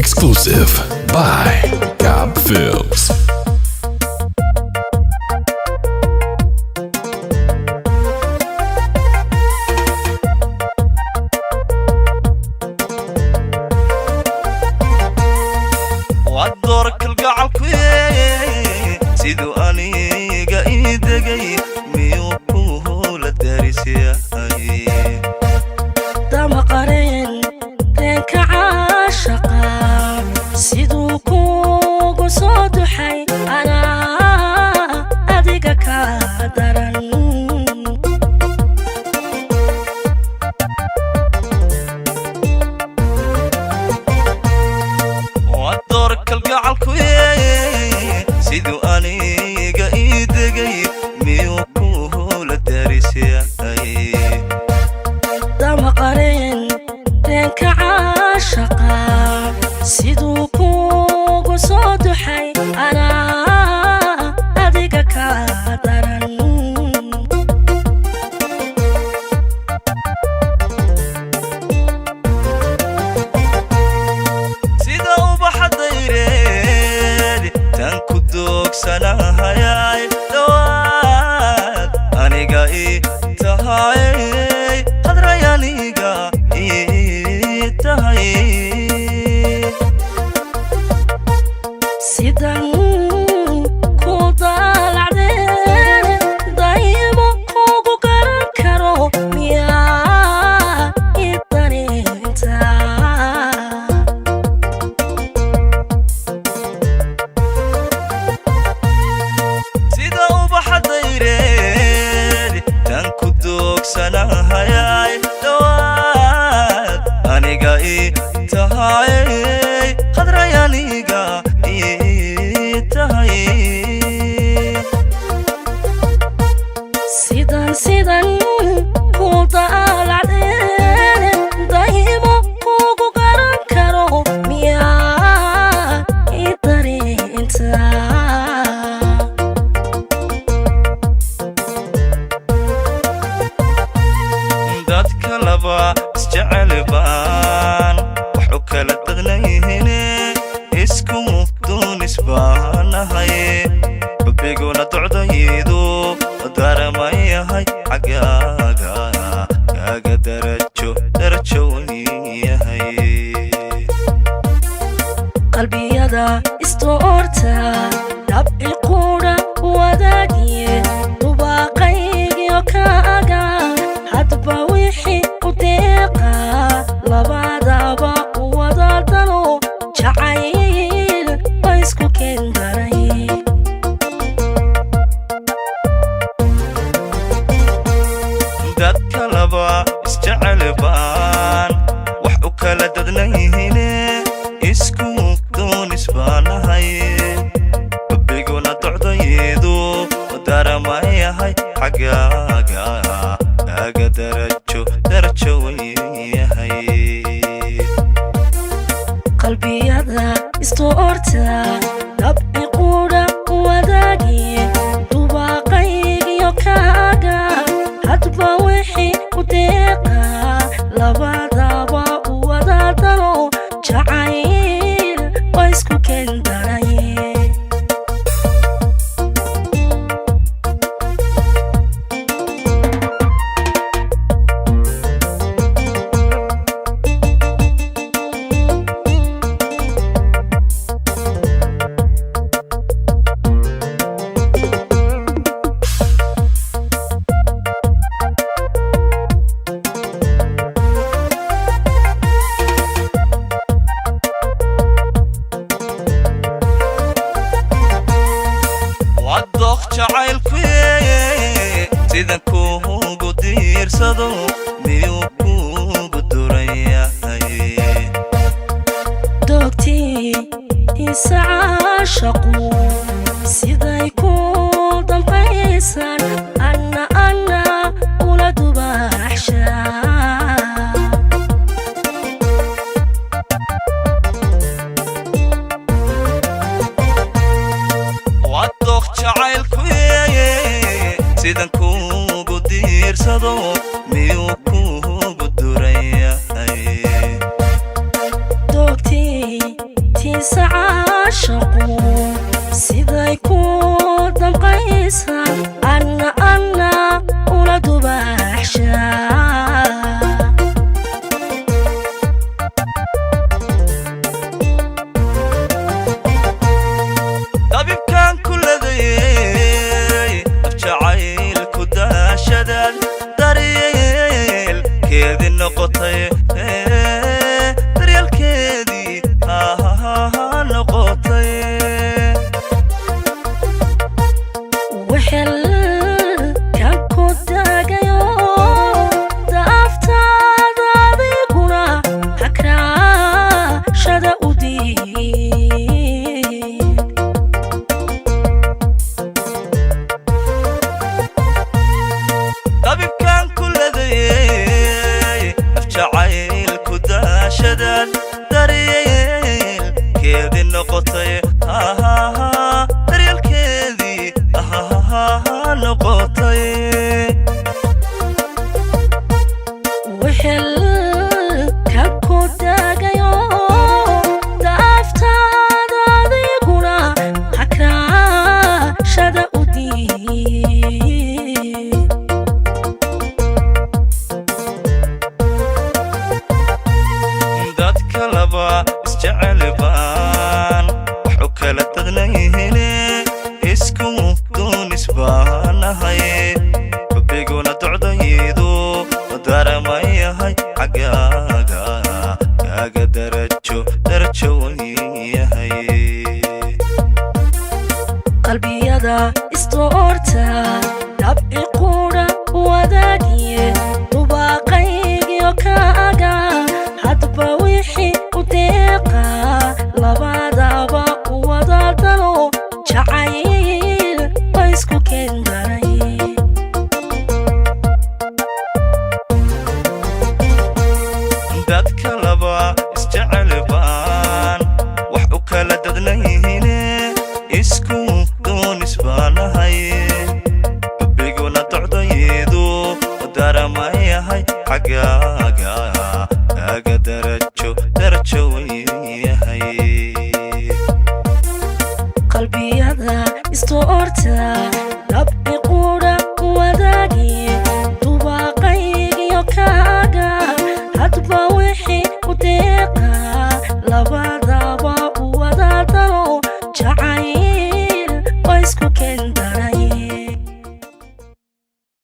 Exclusive by Gab Films. وادورك القعلكوي سيدو اني قايد قاي ميوكو للدارسية دم قرين لينك عاشقا سيدو كوغو صوتو حي انا اديك كادرن وادورك القعلكوي سيدو اني قايد قاي ميوكو للدارسية دم قرين لينك عاشقا سيدو كوغو صوتو حي انا اديك كادرن سناهاي دواد أنيقا تهاي قدر يانيقا تهاي سيدان كودا العدين دايما كوكو كارو ميا إداني انتا سناهاي دواد أنيقا تهاي قدر يانيقا تهاي سيدان كودا العدين دايما كوكو كارو ميا إداني انتا اسجعل بان وحوك لتغنيهن اسكو دون اسبان هاي ببيقونا تعضيدو دار ما يهي حقاقا قاقا درجو هاي قلبي يدا استورتا دبعي قورا وداقية دباقي يوكاقا hadba wixii u deeqa labadaba wadadano jacayl ba isku keendaray dadka laba isjecel baan wax u kala dadnayhine isku doon isbaanahay babiguna docdayeedu daramayahay xagaaga aga درجو هاي قلبي يدا استورتا دبعي قورا وداقي دباقي يوكاقا hadba wixii u deeqa labadaba wadadano jacayl ba isku keendaray jacaylkuy sida kuugu diirsado miyuu kuugu durayahay doogtii isa caashaqu siday ku dambaysan anna ula dubaxshaa wadoq jacaylkuy sidan kuugu diirsado miyuu kuugu durayahay doogtii dhammaysan anna ula dubaxshaa طبيبكان كل ذي أفجعيل كداشدان دريل كيدي النقطي دريل كيدي نقطي وحل كان كداقيو دافتا داديقنا حكرا شدا ودي طبيبكان كل ذي أفجعيل كداشدان دريل كيدي النقطي دريل كيدي نقطي وحل كان كداقيو دافتا داديقنا حكرا شدا ودي dadka laba isjecel baan waxu kala tadnayhine isku doonis baanahay rabbiguna ducdaydu daramayahay xaggaaga kaaga darajo yahay qalbiyada istoorta dabci qura wadaagiye dubaaqaygiyo kaaga hadba wixii u deeqa labadaba wada dalo jacayl ba isku keendaray dadka laba isjecel baan wax u kala dadnayhine isku doonis baanahay rabbiguna ducdaydu daramayahay xaggaaga kaaga darajo yahay qalbiyada istoorta dabci qura wadaagiye dubaaqaygiyo kaaga hadba wixii u deeqa labadaba wada dalo jacayl ba isku keendaray